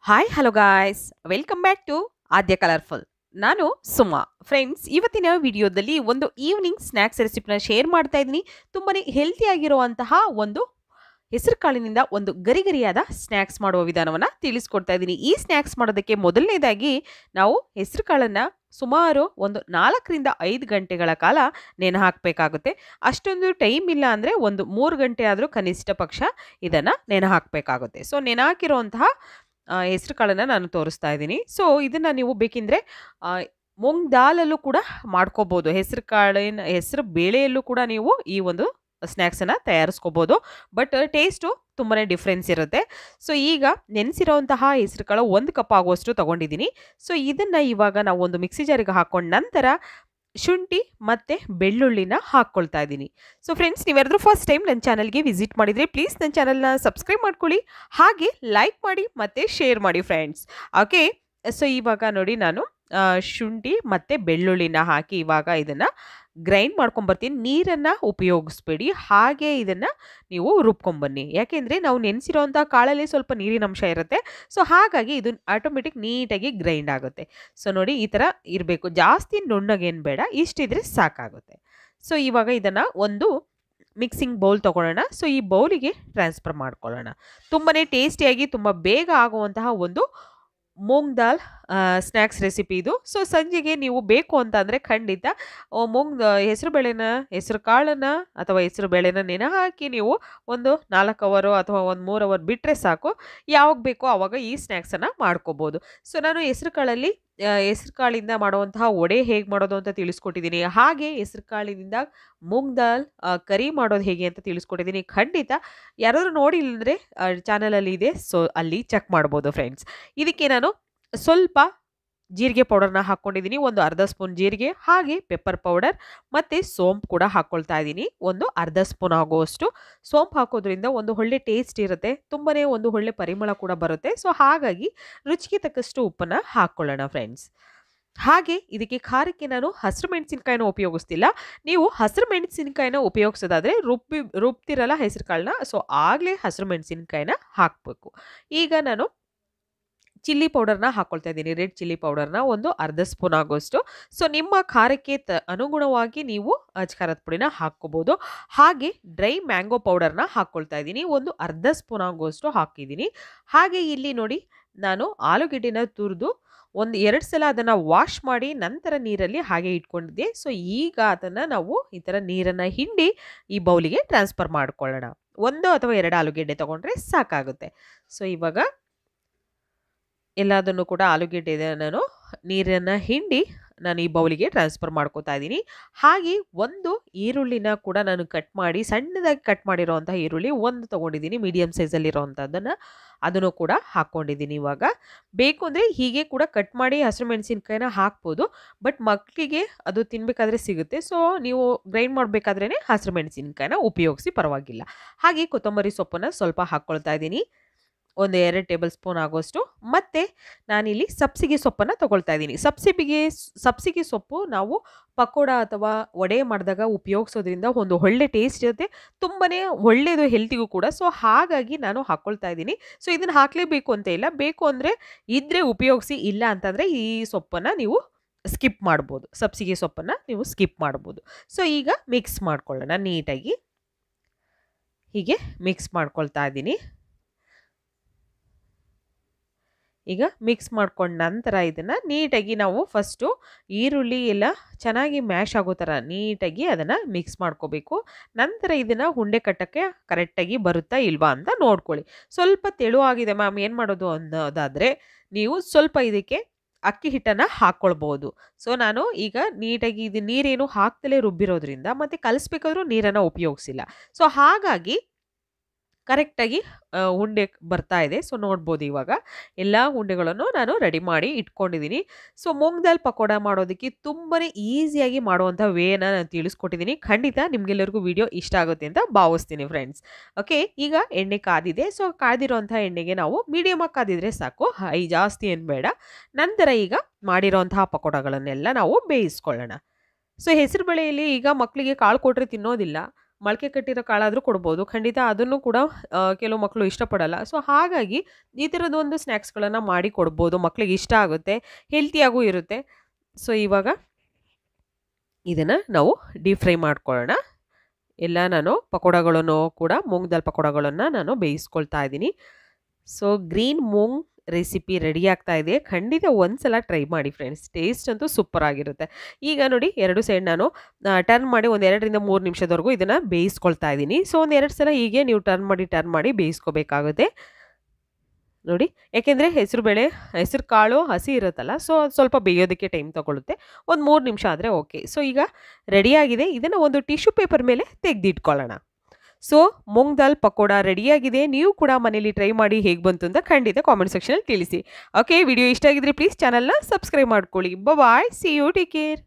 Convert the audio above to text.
Hi hello guys welcome back to Aadya colourful. ನಾನು Suma. Friends, ಇವತ್ತಿನ ವಿಡಿಯೋದಲ್ಲಿ ಒಂದು ಈವ್ನಿಂಗ್ ಸ್ನ್ಯಾಕ್ಸ್ ರೆಸಿಪಿನ ಶೇರ್ ಮಾಡ್ತಾ ಇದ್ದೀನಿ. ತುಂಬಾನೇ ಹೆಲ್ತಿ ಆಗಿರುವಂತಹ ಒಂದು ಹೆಸರು ಕಾಳಿನಿಂದ ಒಂದು ಗರಿಗರಿಯಾದ ಸ್ನ್ಯಾಕ್ಸ್ ಮಾಡುವ ವಿಧಾನವನ್ನು ತಿಳಿಸ್ಕೊಡ್ತಾ ಇದ್ದೀನಿ. ಈ ಸ್ನ್ಯಾಕ್ಸ್ ಮಾಡೋದಕ್ಕೆ ಮೊದಲನೇದಾಗಿ ನಾವು ಹೆಸರು ಕಾಳನ್ನು ಸುಮಾರು ಒಂದು 4 ರಿಂದ 5 ಗಂಟೆಗಳ ಕಾಲ ನೆನೆ ಹಾಕಬೇಕಾಗುತ್ತೆ. ಅಷ್ಟೊಂದು ಟೈಮ್ ಇಲ್ಲ ಅಂದರೆ ಒಂದು 3 ಗಂಟೆ ಆದರೂ ಕನಿಷ್ಠ ಪಕ್ಷ ಇದನ್ನು ನೆನೆ ಹಾಕಬೇಕಾಗುತ್ತೆ. ಸೊ ನೆನೆ ಹಾಕಿರುವಂತಹ ಹೆಸರು ಕಾಳನ್ನು ನಾನು ತೋರಿಸ್ತಾ ಇದ್ದೀನಿ. ಸೊ ಇದನ್ನು ನೀವು ಬೇಕೆಂದರೆ ಮೂಂಗ್ ದಾಲಲ್ಲೂ ಕೂಡ ಮಾಡ್ಕೋಬೋದು. ಹೆಸರು ಕಾಳಿನ ಹೆಸರು ಬೇಳೆಯಲ್ಲೂ ಕೂಡ ನೀವು ಈ ಒಂದು ಸ್ನ್ಯಾಕ್ಸನ್ನು ತಯಾರಿಸ್ಕೋಬೋದು. ಬಟ್ ಟೇಸ್ಟು ತುಂಬಾ ಡಿಫ್ರೆನ್ಸ್ ಇರುತ್ತೆ. ಸೊ ಈಗ ನೆನೆಸಿರೋಂತಹ ಹೆಸರು ಕಾಳು 1 ಕಪ್ ಆಗುವಷ್ಟು ತೊಗೊಂಡಿದ್ದೀನಿ. ಸೊ ಇದನ್ನು ಇವಾಗ ನಾವು ಒಂದು ಮಿಕ್ಸಿ ಜಾರಿಗೆ ಹಾಕ್ಕೊಂಡು ನಂತರ ಶುಂಠಿ ಮತ್ತು ಬೆಳ್ಳುಳ್ಳಿನ ಹಾಕ್ಕೊಳ್ತಾ ಇದ್ದೀನಿ. ಸೊ ಫ್ರೆಂಡ್ಸ್, ನೀವ್ಯಾರಾದ್ರೂ ಫಸ್ಟ್ ಟೈಮ್ ನನ್ನ ಚಾನಲ್ಗೆ ವಿಸಿಟ್ ಮಾಡಿದರೆ ಪ್ಲೀಸ್ ನನ್ನ ಚಾನಲ್ನ ಸಬ್ಸ್ಕ್ರೈಬ್ ಮಾಡ್ಕೊಳ್ಳಿ, ಹಾಗೆ ಲೈಕ್ ಮಾಡಿ ಮತ್ತು ಶೇರ್ ಮಾಡಿ ಫ್ರೆಂಡ್ಸ್. ಓಕೆ, ಸೊ ಇವಾಗ ನೋಡಿ ನಾನು ಶುಂಠಿ ಮತ್ತು ಬೆಳ್ಳುಳ್ಳಿನ ಹಾಕಿ ಇವಾಗ ಇದನ್ನು ಗ್ರೈಂಡ್ ಮಾಡ್ಕೊಂಬರ್ತೀನಿ. ನೀರನ್ನು ಉಪಯೋಗಿಸ್ಬೇಡಿ, ಹಾಗೆ ಇದನ್ನು ನೀವು ರುಬ್ಕೊಂಬನ್ನಿ. ಯಾಕೆಂದರೆ ನಾವು ನೆನೆಸಿರೋಂಥ ಕಾಳಲ್ಲಿ ಸ್ವಲ್ಪ ನೀರಿನ ಅಂಶ ಇರುತ್ತೆ. ಸೊ ಹಾಗಾಗಿ ಇದು ಆಟೋಮೆಟಿಕ್ ನೀಟಾಗಿ ಗ್ರೈಂಡ್ ಆಗುತ್ತೆ. ಸೊ ನೋಡಿ, ಈ ಥರ ಇರಬೇಕು, ಜಾಸ್ತಿ ನುಣ್ಣಗೇನು ಬೇಡ, ಇಷ್ಟಿದ್ರೆ ಸಾಕಾಗುತ್ತೆ. ಸೊ ಇವಾಗ ಇದನ್ನು ಒಂದು ಮಿಕ್ಸಿಂಗ್ ಬೌಲ್ ತೊಗೊಳ್ಳೋಣ. ಸೊ ಈ ಬೌಲಿಗೆ ಟ್ರಾನ್ಸ್ಫರ್ ಮಾಡ್ಕೊಳ್ಳೋಣ. ತುಂಬಾ ಟೇಸ್ಟಿಯಾಗಿ ತುಂಬ ಬೇಗ ಆಗುವಂತಹ ಒಂದು ಮೂಂಗ್ ದಾಲ್ ಸ್ನ್ಯಾಕ್ಸ್ ರೆಸಿಪಿ ಇದು. ಸೊ ಸಂಜೆಗೆ ನೀವು ಬೇಕು ಅಂತ ಅಂದರೆ ಖಂಡಿತ ಹೆಸರು ಬೇಳೆನ ಹೆಸರು ಕಾಳನ್ನು ಅಥವಾ ಹೆಸರು ಬೇಳೆನ ನೆನೆ ಹಾಕಿ ನೀವು ಒಂದು 4 ಅವರ್ ಅಥವಾ ಒಂದು 3 ಅವರ್ ಬಿಟ್ಟರೆ ಸಾಕು. ಯಾವಾಗ ಬೇಕೋ ಆವಾಗ ಈ ಸ್ನ್ಯಾಕ್ಸನ್ನು ಮಾಡ್ಕೋಬೋದು. ಸೊ ನಾನು ಹೆಸರು ಕಾಳಲ್ಲಿ ಹೆಸರು ಕಾಳಿಂದ ಮಾಡುವಂತಹ ವಡೆ ಹೇಗೆ ಮಾಡೋದು ಅಂತ ತಿಳಿಸ್ಕೊಟ್ಟಿದ್ದೀನಿ, ಹಾಗೆ ಹೆಸರು ಕಾಳಿನಿಂದ ಮೂಂಗ್ ದಾಲ್ ಕರಿ ಮಾಡೋದು ಹೇಗೆ ಅಂತ ತಿಳಿಸ್ಕೊಟ್ಟಿದ್ದೀನಿ. ಖಂಡಿತ ಯಾರಾದರೂ ನೋಡಿಲ್ಲ ಅಂದರೆ ಚಾನಲಲ್ಲಿ ಇದೆ, ಸೊ ಅಲ್ಲಿ ಚೆಕ್ ಮಾಡ್ಬೋದು ಫ್ರೆಂಡ್ಸ್. ಇದಕ್ಕೆ ನಾನು ಸ್ವಲ್ಪ ಜೀರಿಗೆ ಪೌಡರ್ನ ಹಾಕ್ಕೊಂಡಿದ್ದೀನಿ, ಒಂದು ಅರ್ಧ ಸ್ಪೂನ್ ಜೀರಿಗೆ, ಹಾಗೆ ಪೆಪ್ಪರ್ ಪೌಡರ್ ಮತ್ತು ಸೋಂಪು ಕೂಡ ಹಾಕ್ಕೊಳ್ತಾ ಇದ್ದೀನಿ. ಒಂದು ಅರ್ಧ ಸ್ಪೂನ್ ಆಗುವಷ್ಟು ಸೋಂಪು ಹಾಕೋದ್ರಿಂದ ಒಂದು ಒಳ್ಳೆ ಟೇಸ್ಟ್ ಇರುತ್ತೆ, ತುಂಬಾ ಒಂದು ಒಳ್ಳೆ ಪರಿಮಳ ಕೂಡ ಬರುತ್ತೆ. ಸೊ ಹಾಗಾಗಿ ರುಚಿಗೆ ತಕ್ಕಷ್ಟು ಉಪ್ಪನ್ನು ಹಾಕ್ಕೊಳ್ಳೋಣ ಫ್ರೆಂಡ್ಸ್. ಹಾಗೆ ಇದಕ್ಕೆ ಖಾರಕ್ಕೆ ನಾನು ಹಸಿರು ಮೆಣಸಿನ್ಕಾಯಿನ ಉಪಯೋಗಿಸ್ತಿಲ್ಲ. ನೀವು ಹಸಿರು ಮೆಣಸಿನ್ಕಾಯಿನ ಉಪಯೋಗಿಸೋದಾದರೆ ರುಬ್ತಿರಲ್ಲ ಹೆಸರು ಕಾಳನ್ನ, ಸೊ ಆಗಲೇ ಹಸಿರು ಮೆಣಸಿನ್ಕಾಯಿನ ಹಾಕಬೇಕು. ಈಗ ನಾನು ಚಿಲ್ಲಿ ಪೌಡರ್ನ ಹಾಕ್ಕೊಳ್ತಾ ಇದ್ದೀನಿ, ರೆಡ್ ಚಿಲ್ಲಿ ಪೌಡರ್ನ ಒಂದು ಅರ್ಧ ಸ್ಪೂನ್ ಆಗೋಷ್ಟು. ಸೊ ನಿಮ್ಮ ಖಾರಕ್ಕೆ ಅನುಗುಣವಾಗಿ ನೀವು ಖಾರದ ಪುಡಿನ ಹಾಕ್ಕೋಬೋದು. ಹಾಗೆ ಡ್ರೈ ಮ್ಯಾಂಗೋ ಪೌಡರ್ನ ಹಾಕ್ಕೊಳ್ತಾ ಇದ್ದೀನಿ, ಒಂದು ಅರ್ಧ ಸ್ಪೂನ್ ಆಗುವಷ್ಟು ಹಾಕಿದ್ದೀನಿ. ಹಾಗೆ ಇಲ್ಲಿ ನೋಡಿ, ನಾನು ಆಲೂಗೆಡ್ಡೆನ ತುರಿದು ಒಂದು 2 ಸಲ ಅದನ್ನು ವಾಶ್ ಮಾಡಿ ನಂತರ ನೀರಲ್ಲಿ ಹಾಗೆ ಇಟ್ಕೊಂಡಿದ್ದೆ. ಸೊ ಈಗ ಅದನ್ನು ನಾವು ಈ ಥರ ನೀರನ್ನು ಹಿಂಡಿ ಈ ಬೌಲಿಗೆ ಟ್ರಾನ್ಸ್ಫರ್ ಮಾಡ್ಕೊಳ್ಳೋಣ. 1 ಅಥವಾ 2 ಆಲೂಗೆಡ್ಡೆ ತೊಗೊಂಡ್ರೆ ಸಾಕಾಗುತ್ತೆ. ಸೊ ಇವಾಗ ಎಲ್ಲದನ್ನು ಕೂಡ ಆಲೂಗೆಡ್ಡೆ ನಾನು ನೀರನ್ನು ಹಿಂಡಿ ನಾನು ಈ ಬೌಲಿಗೆ ಟ್ರಾನ್ಸ್ಫರ್ ಮಾಡ್ಕೋತಾ ಇದ್ದೀನಿ. ಹಾಗೆ ಒಂದು ಈರುಳ್ಳಿನ ಕೂಡ ನಾನು ಕಟ್ ಮಾಡಿ ಸಣ್ಣದಾಗಿ ಕಟ್ ಮಾಡಿರೋವಂಥ ಈರುಳ್ಳಿ ಒಂದು ತೊಗೊಂಡಿದ್ದೀನಿ, ಮೀಡಿಯಮ್ ಸೈಜಲ್ಲಿರೋವಂಥದ್ದನ್ನು, ಅದನ್ನು ಕೂಡ ಹಾಕ್ಕೊಂಡಿದ್ದೀನಿ. ಇವಾಗ ಬೇಕು ಅಂದರೆ ಹೀಗೆ ಕೂಡ ಕಟ್ ಮಾಡಿ ಹಸಿರು ಮೆಣಸಿನ್ಕಾಯಿನ ಹಾಕ್ಬೋದು, ಬಟ್ ಮಕ್ಕಳಿಗೆ ಅದು ತಿನ್ನಬೇಕಾದ್ರೆ ಸಿಗುತ್ತೆ. ಸೊ ನೀವು ಗ್ರೈಂಡ್ ಮಾಡಬೇಕಾದ್ರೇ ಹಸಿರು ಮೆಣಸಿನ್ಕಾಯಿನ ಉಪಯೋಗಿಸಿ, ಪರವಾಗಿಲ್ಲ. ಹಾಗೆ ಕೊತ್ತಂಬರಿ ಸೊಪ್ಪನ್ನು ಸ್ವಲ್ಪ ಹಾಕ್ಕೊಳ್ತಾ ಇದ್ದೀನಿ, ಒಂದು 2 ಟೇಬಲ್ ಸ್ಪೂನ್ ಆಗೋಷ್ಟು. ಮತ್ತು ನಾನಿಲ್ಲಿ ಸಬ್ಸಿಗೆ ಸೊಪ್ಪನ್ನು ತೊಗೊಳ್ತಾ ಇದ್ದೀನಿ. ಸಬ್ಸಿಗೆ ಸೊಪ್ಪು ನಾವು ಪಕೋಡ ಅಥವಾ ವಡೆ ಮಾಡಿದಾಗ ಉಪಯೋಗಿಸೋದ್ರಿಂದ ಒಂದು ಒಳ್ಳೆ ಟೇಸ್ಟ್ ಇರುತ್ತೆ, ತುಂಬಾ ಒಳ್ಳೆಯದು ಹೆಲ್ತಿಗೂ ಕೂಡ. ಸೊ ಹಾಗಾಗಿ ನಾನು ಹಾಕ್ಕೊಳ್ತಾ ಇದ್ದೀನಿ. ಸೊ ಇದನ್ನು ಹಾಕಲೇಬೇಕು ಅಂತ ಇಲ್ಲ, ಬೇಕು ಅಂದರೆ ಇದ್ದರೆ ಉಪಯೋಗಿಸಿ, ಇಲ್ಲ ಅಂತಂದರೆ ಈ ಸೊಪ್ಪನ್ನು ನೀವು ಸ್ಕಿಪ್ ಮಾಡ್ಬೋದು, ಸಬ್ಸಿಗೆ ಸೊಪ್ಪನ್ನು ನೀವು ಸ್ಕಿಪ್ ಮಾಡ್ಬೋದು. ಸೊ ಈಗ ಮಿಕ್ಸ್ ಮಾಡ್ಕೊಳ್ಳೋಣ ನೀಟಾಗಿ, ಹೀಗೆ ಮಿಕ್ಸ್ ಮಾಡ್ಕೊಳ್ತಾ ಇದ್ದೀನಿ. ಈಗ ಮಿಕ್ಸ್ ಮಾಡ್ಕೊಂಡ ನಂತರ ಇದನ್ನು ನೀಟಾಗಿ ನಾವು ಫಸ್ಟು ಈರುಳ್ಳಿ ಎಲ್ಲ ಚೆನ್ನಾಗಿ ಮ್ಯಾಶ್ ಆಗೋ ಥರ ನೀಟಾಗಿ ಅದನ್ನು ಮಿಕ್ಸ್ ಮಾಡ್ಕೋಬೇಕು. ನಂತರ ಇದನ್ನು ಉಂಡೆ ಕಟ್ಟೋಕ್ಕೆ ಕರೆಕ್ಟಾಗಿ ಬರುತ್ತಾ ಇಲ್ವಾ ಅಂತ ನೋಡ್ಕೊಳ್ಳಿ. ಸ್ವಲ್ಪ ತೆಳುವಾಗಿದೆ ಮ್ಯಾಮ್, ಏನು ಮಾಡೋದು ಅನ್ನೋದಾದರೆ ನೀವು ಸ್ವಲ್ಪ ಇದಕ್ಕೆ ಅಕ್ಕಿ ಹಿಟ್ಟನ್ನು ಹಾಕ್ಕೊಳ್ಬೋದು. ಸೊ ನಾನು ಈಗ ನೀಟಾಗಿ ಇದು ನೀರೇನು ಹಾಕ್ತಲೇ ರುಬ್ಬಿರೋದ್ರಿಂದ ಮತ್ತು ಕಲಿಸ್ಬೇಕಾದ್ರೂ ನೀರನ್ನು ಉಪಯೋಗಿಸಿಲ್ಲ. ಸೊ ಹಾಗಾಗಿ ಕರೆಕ್ಟಾಗಿ ಉಂಡೆ ಬರ್ತಾ ಇದೆ. ಸೊ ನೋಡ್ಬೋದು, ಇವಾಗ ಎಲ್ಲ ಉಂಡೆಗಳನ್ನು ನಾನು ರೆಡಿ ಮಾಡಿ ಇಟ್ಕೊಂಡಿದ್ದೀನಿ. ಸೊ ಮೂಂಗ್ ದಾಲ್ ಪಕೋಡ ಮಾಡೋದಕ್ಕೆ ತುಂಬಾ ಈಸಿಯಾಗಿ ಮಾಡುವಂಥ ವೇನ ನಾನು ತಿಳಿಸ್ಕೊಟ್ಟಿದ್ದೀನಿ. ಖಂಡಿತ ನಿಮಗೆಲ್ಲರಿಗೂ ವಿಡಿಯೋ ಇಷ್ಟ ಆಗುತ್ತೆ ಅಂತ ಭಾವಿಸ್ತೀನಿ ಫ್ರೆಂಡ್ಸ್. ಓಕೆ, ಈಗ ಎಣ್ಣೆ ಕಾದಿದೆ. ಸೊ ಕಾದಿರೋಂಥ ಎಣ್ಣೆಗೆ ನಾವು ಮೀಡಿಯಮಾಗಿ ಕಾದಿದ್ರೆ ಸಾಕು, ಹೈ ಜಾಸ್ತಿ ಏನು ಬೇಡ. ನಂತರ ಈಗ ಮಾಡಿರೋಂತಹ ಪಕೋಡಗಳನ್ನೆಲ್ಲ ನಾವು ಬೇಯಿಸ್ಕೊಳ್ಳೋಣ. ಸೊ ಹೆಸರು ಬೇಳೆಯಲ್ಲಿ ಈಗ ಮಕ್ಕಳಿಗೆ ಕಾಳು ಕೊಟ್ಟರೆ ತಿನ್ನೋದಿಲ್ಲ, ಮೊಳಕೆ ಕಟ್ಟಿರೋ ಕಾಳಾದರೂ ಕೊಡ್ಬೋದು. ಖಂಡಿತ ಅದನ್ನು ಕೂಡ ಕೆಲವು ಮಕ್ಕಳು ಇಷ್ಟಪಡಲ್ಲ. ಸೊ ಹಾಗಾಗಿ ಈ ಥರದೊಂದು ಸ್ನ್ಯಾಕ್ಸ್ಗಳನ್ನು ಮಾಡಿ ಕೊಡ್ಬೋದು. ಮಕ್ಳಿಗೆ ಇಷ್ಟ ಆಗುತ್ತೆ, ಹೆಲ್ತಿಯಾಗೂ ಇರುತ್ತೆ. ಸೊ ಇವಾಗ ಇದನ್ನು ನಾವು ಡೀಪ್ ಫ್ರೈ ಮಾಡ್ಕೊಳ್ಳೋಣ. ಎಲ್ಲ ನಾನು ಪಕೋಡಗಳನ್ನು ಕೂಡ ಮೂಂಗ್ ದಾಲ್ ಪಕೋಡಗಳನ್ನು ನಾನು ಬೇಯಿಸ್ಕೊಳ್ತಾ ಇದ್ದೀನಿ. So green moong recipe ready ಆಗ್ತಾ ಇದೆ. ಖಂಡಿತ ಒಂದ್ಸಲ ಟ್ರೈ ಮಾಡಿ ಫ್ರೆಂಡ್ಸ್, ಟೇಸ್ಟ್ ಅಂತೂ ಸೂಪರ್ ಆಗಿರುತ್ತೆ. ಈಗ ನೋಡಿ 2 ಸೈಡ್ ನಾನು ಟರ್ನ್ ಮಾಡಿ ಒಂದು 2 ರಿಂದ 3 ನಿಮಿಷದವರೆಗೂ ಇದನ್ನು ಬೇಯಿಸ್ಕೊಳ್ತಾ ಇದ್ದೀನಿ. ಸೊ ಒಂದು 2 ಸಲ ಹೀಗೆ ನೀವು ಟರ್ನ್ ಮಾಡಿ ಬೇಯಿಸ್ಕೋಬೇಕಾಗುತ್ತೆ ನೋಡಿ. ಯಾಕೆಂದರೆ ಹೆಸರು ಕಾಳು ಹಸಿ ಇರುತ್ತಲ್ಲ, ಸೊ ಸ್ವಲ್ಪ ಬೇಯೋದಕ್ಕೆ ಟೈಮ್ ತೊಗೊಳುತ್ತೆ. ಒಂದು 3 ನಿಮಿಷ ಆದರೆ ಓಕೆ. ಸೊ ಈಗ ರೆಡಿಯಾಗಿದೆ. ಇದನ್ನು ಒಂದು ಟಿಶ್ಯೂ ಪೇಪರ್ ಮೇಲೆ ತೆಗೆದಿಟ್ಕೊಳ್ಳೋಣ. ಸೊ ಮೂಂಗ್ ದಾಲ್ ಪಕೋಡ ರೆಡಿಯಾಗಿದೆ. ನೀವು ಕೂಡ ಮನೇಲಿ ಟ್ರೈ ಮಾಡಿ ಹೇಗೆ ಬಂತು ಅಂತ ಖಂಡಿತ ಕಾಮೆಂಟ್ ಸೆಕ್ಷನಲ್ಲಿ ತಿಳಿಸಿ. ಓಕೆ, ವಿಡಿಯೋ ಇಷ್ಟ ಆಗಿದ್ರೆ ಪ್ಲೀಸ್ ಚಾನಲ್ನ ಸಬ್ಸ್ಕ್ರೈಬ್ ಮಾಡ್ಕೊಳ್ಳಿ. ಬಾಯ್, ಸಿ ಯು, ಟೇಕ್ ಕೇರ್.